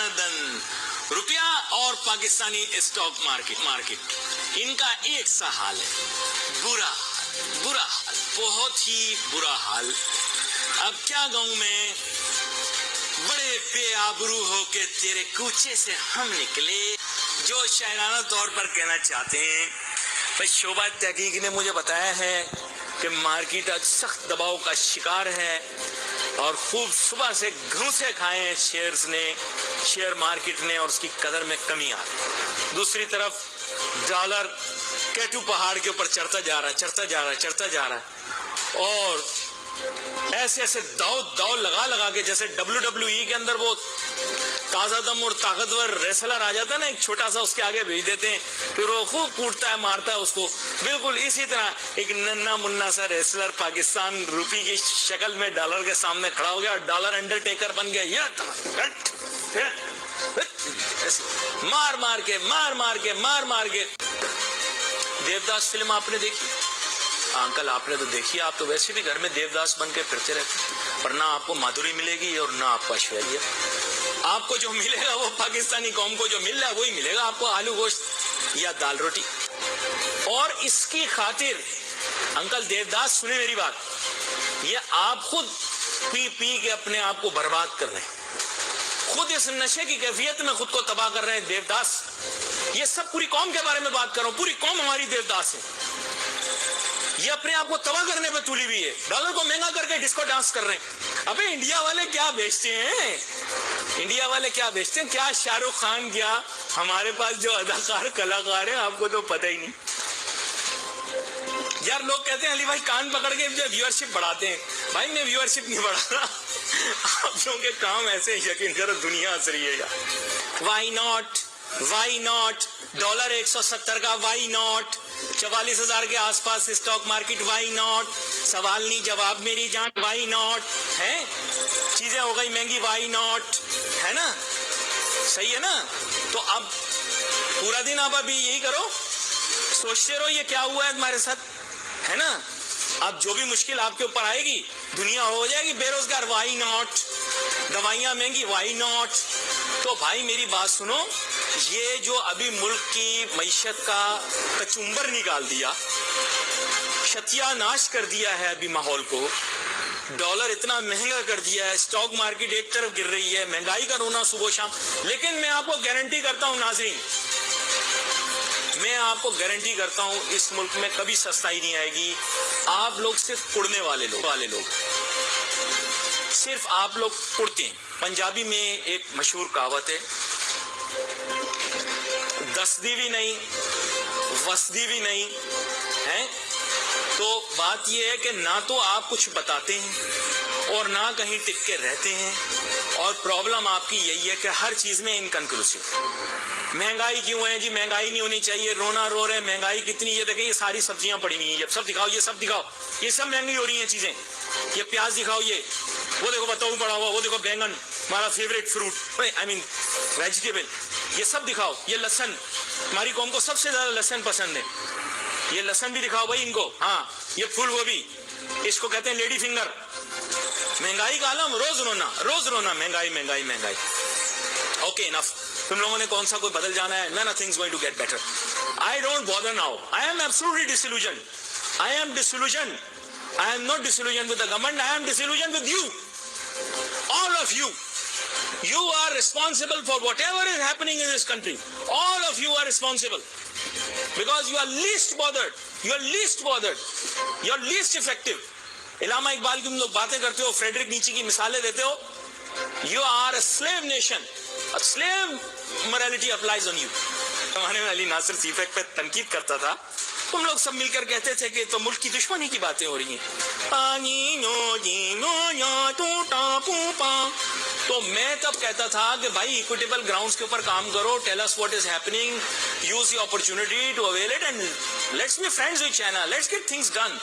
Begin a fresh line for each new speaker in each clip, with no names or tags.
गर्दन। रुपया और पाकिस्तानी स्टॉक मार्केट इनका एक सा हाल है, बुरा हाल, बहुत ही बुरा हाल। अब क्या कहूं मैं, बड़े बेआबरू होके तेरे कूचे से हम निकले, जो शायराना तौर पर कहना चाहते हैं। भाई शोभा तहकीक ने मुझे बताया है कि मार्केट आज सख्त दबाव का शिकार है और खूब सुबह से घूंसे खाए हैं शेयर मार्केट ने और उसकी कदर में कमी आ रही। दूसरी तरफ डॉलर केटू पहाड़ के ऊपर चढ़ता जा रहा है और ऐसे दाव लगा के, जैसे WWE के अंदर वो ताजा दम और ताकतवर रेसलर आ जाता है ना, एक छोटा सा उसके आगे भेज देते हैं, फिर वो खूब कूटता है, मारता है उसको। बिल्कुल इसी तरह एक नन्ना मुन्ना सा रेसलर पाकिस्तान रूपी की शक्ल में डॉलर के सामने खड़ा हो गया और डॉलर अंडरटेकर बन गया। मार के। देवदास फिल्म आपने देखी? अंकल आपने तो देखी, आप तो वैसे भी घर में देवदास बन के फिरते रहते, पर ना आपको माधुरी मिलेगी और ना आपको ऐश्वर्या। आपको जो मिलेगा वो पाकिस्तानी कौम को जो मिल रहा है वही मिलेगा आपको, आलू गोश्त या दाल रोटी। और इसकी खातिर अंकल देवदास सुने मेरी बात, ये आप खुद पी के अपने आप को बर्बाद कर रहे हैं, खुद इस नशे की कैफियत में खुद को तबाह कर रहे हैं। देवदास, ये सब पूरी कौम के बारे में बात कर रहा हूं, पूरी कौम हमारी देवदास है। ये अपने आप को तबाह करने पे तुली हुई है, डॉलर को महंगा करके डिस्को डांस कर रहे हैं। अबे इंडिया वाले क्या बेचते हैं, क्या शाहरुख खान, क्या हमारे पास जो अदाकार कलाकार है, आपको तो पता ही नहीं यार। लोग कहते हैं अली भाई कान पकड़ के जो व्यूअरशिप बढ़ाते हैं, भाई मैं व्यूअरशिप नहीं बढ़ा रहा, आप लोगों के काम ऐसे, यकीन करो दुनिया हंस रही है यार। वाई नॉट डॉलर 170 का, वाई नॉट 44,000 के आसपास स्टॉक मार्केट, वाई नॉट, सवाल नहीं जवाब मेरी जान, वाई नॉट है, चीजें हो गई महंगी, वाई नॉट, है ना, सही है ना। तो अब पूरा दिन आप अभी यही करो, सोचते रहो ये क्या हुआ है तुम्हारे साथ, है ना। अब जो भी मुश्किल आपके ऊपर आएगी, दुनिया हो जाएगी बेरोजगार, वाई नॉट, दवाइयां महंगी, वाई नॉट। तो भाई मेरी बात सुनो, ये जो अभी मुल्क की मईशत का कचुम्बर निकाल दिया, सत्यानाश कर दिया है अभी माहौल को, डॉलर इतना महंगा कर दिया है, स्टॉक मार्केट एक तरफ गिर रही है, महंगाई का रोना सुबह शाम। लेकिन मैं आपको गारंटी करता हूं नाज़रीन, मैं आपको गारंटी करता हूं इस मुल्क में कभी सस्ताई नहीं आएगी। आप लोग सिर्फ उड़ने वाले लोग सिर्फ आप लोग उड़ते हैं। पंजाबी में एक मशहूर कहावत है, दसदी भी नहीं वसदी भी नहीं है। तो बात यह है कि ना तो आप कुछ बताते हैं और ना कहीं टिक के रहते हैं, और प्रॉब्लम आपकी यही है कि हर चीज में इनकंक्लूसिव। महंगाई क्यों है जी, महंगाई नहीं होनी चाहिए, रोना रो रहे, महंगाई कितनी, ये देखें ये सारी सब्जियां पड़ी हुई हैं, सब दिखाओ, ये सब दिखाओ, ये सब महंगी हो रही हैं चीजें, ये प्याज दिखाओ, ये वो देखो बताओ पड़ा हुआ, वो देखो बैंगन, हमारा favourite fruit, I mean vegetable, ये सब दिखाओ, ये लहसन, हमारी कौम को सबसे ज्यादा लहसन पसंद है, ये लहसन भी दिखाओ भाई इनको। हाँ, ये फूल गोभी, इसको कहते हैं लेडी फिंगर। महंगाई का आलम, रोज रोना, महंगाई। ओके इनफ, तुम लोगों ने कौन सा कोई बदल जाना है, nothing's going to get better. I don't bother now. I am absolutely disillusioned. I am not disillusioned with the government. I am disillusioned with you. All of you. You are responsible for whatever is happening in this country. All of you are responsible. Because you are least bothered. You are least effective. इलामा इकबाल की तुम लोग बातें करते हो, Frederick नीचे की मिसालें देते हो। You are a slave nation. A slave morality applies on you. जमाने में अली नासिर सीफेक पे तनकीद करता था, तुम लोग सब मिलकर कहते थे कि तो मुल्क की दुश्मनी की बातें हो रही हैं। तो मैं तब कहता था कि भाई इक्विटेबल ग्राउंड्स के ऊपर काम करो, tell us what is happening, use the opportunity to avail it and let's be friends with China, let's get things done,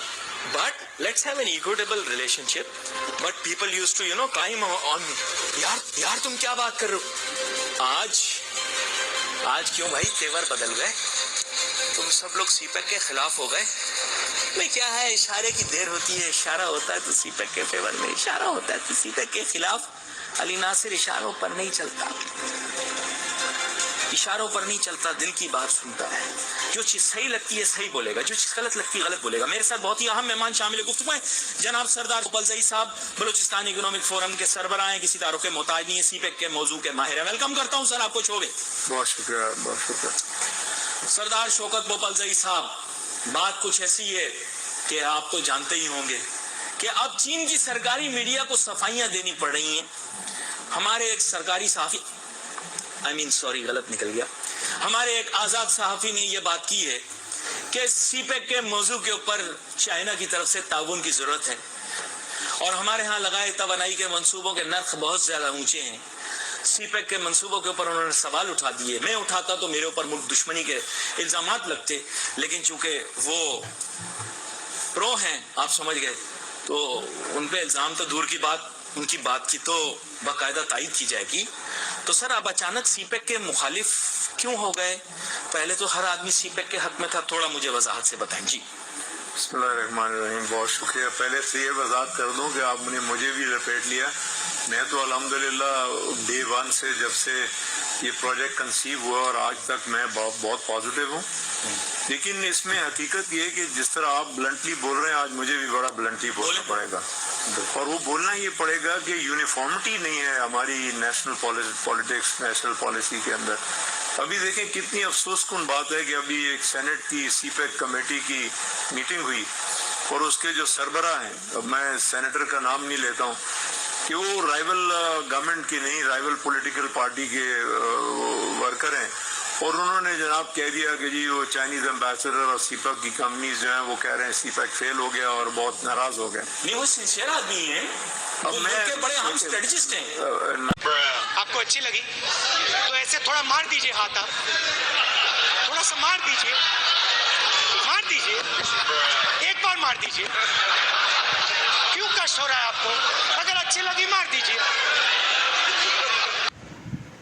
but let's have an equitable relationship. But people used to climb on me. यार तुम क्या बात कर रहे हो? आज क्यों भाई तेवर बदल गए, तुम सब लोग सीपेक के खिलाफ हो गए? भाई क्या है, इशारे की देर होती है, इशारा होता है तो सीपेक के फेवर में, इशारा होता है तो सीपेक के खिलाफ। अली नासिर इशारों पर नहीं चलता। اشاروں پر نہیں چلتا، دل کی بات سنتا ہے. جو چیز صحیح لگتی ہے صحیح بولے گا، جو چیز غلط لگتی ہے غلط بولے گا. میرے ساتھ بہت ہی اہم مہمان شامل گفتگو ہیں جناب سردار گوپلزئی صاحب، بلوچستان اکنامک فورم کے سربراہ ہیں، کسی تعارف کے محتاج نہیں ہے، سی پیک کے موضوع کے ماہر ہیں. ویلکم کرتا ہوں سر آپ کو شعبے.
بہت شکریہ، بہت شکریہ.
سردار شوکت گوپلزئی صاحب، بات کچھ ایسی ہے کہ آپ تو جانتے ہی ہوں گے کہ اب چین کی سرکاری میڈیا کو صفائیاں دینی پڑ رہی ہیں. ہمارے ایک سرکاری صحافی غلط نکل گیا، ہمارے ایک آزاد صحافی نے یہ بات کی ہے کہ سی پیک کے موضوع کے اوپر چائنا کی طرف سے تعاون کی ضرورت ہے، اور ہمارے ہاں لگائے توانائی کے منصوبوں کے نرخ بہت زیادہ اونچے ہیں. سی پیک کے منصوبوں کے اوپر انہوں نے سوال اٹھا دیے. میں اٹھاتا تو میرے اوپر ملک دشمنی کے الزامات لگتے، لیکن چونکہ وہ پرو ہیں، آپ سمجھ گئے، تو ان پہ الزام تو دور کی بات، ان کی بات کی تو باقاعدہ تائید کی جائے گی. تو سر اب اچانک سی پیک کے مخالف کیوں ہو گئے؟ پہلے تو ہر آدمی سی پیک کے حق میں تھا، تھوڑا مجھے وضاحت سے بتائیں. جی
بسم اللہ الرحمن الرحیم. بہت شکریہ. پہلے سے یہ وضاحت کر دوں کہ آپ نے مجھے بھی لپیٹ لیا. میں تو الحمدللہ ڈے ون سے، جب سے یہ پروجیکٹ کنسیو ہوا اور آج تک میں بہت پازیٹیو ہوں. لیکن اس میں حقیقت یہ ہے کہ جس طرح آپ بلنٹلی بول رہے ہیں، آج مجھے بھی بڑا بلنٹلی بولنا پڑے گا. اور وہ بولنا یہ پڑے گا کہ یونیفارمٹی نہیں ہے ہماری نیشنل پالیٹکس، نیشنل پالیسی کے اندر. ابھی دیکھیں کتنی افسوس کن بات ہے کہ ابھی ایک سینٹ کی سی پیک کمیٹی کی میٹنگ ہوئی، اور اس کے جو سربراہ ہیں، اب میں سینیٹر کا نام نہیں لیتا ہوں، کہ وہ رائیول گورنمنٹ کی نہیں، رائیول پولیٹیکل پارٹی کے ورکر ہیں. اور انہوں نے جناب کہہ دیا کہ جی وہ چائنیز ایمبیسڈر اور سی پیک کی کمپنیز جو ہیں وہ کہہ رہے ہیں سی پیک فیل ہو گیا، اور بہت ناراض ہو گئے.
نہیں، وہ سنسیئر آدمی ہیں،
اب میں
بڑے اہم اسٹریٹجسٹ ہیں.
آپ کو اچھی لگی تو ایسے تھوڑا مار دیجئے ہاتھ، آپ تھوڑا سا مار دیجئے، ایک بار مار دیجئے. کیوں کشٹ ہو رہا ہے آپ کو؟ اگر اچھی لگی مار دیجئے.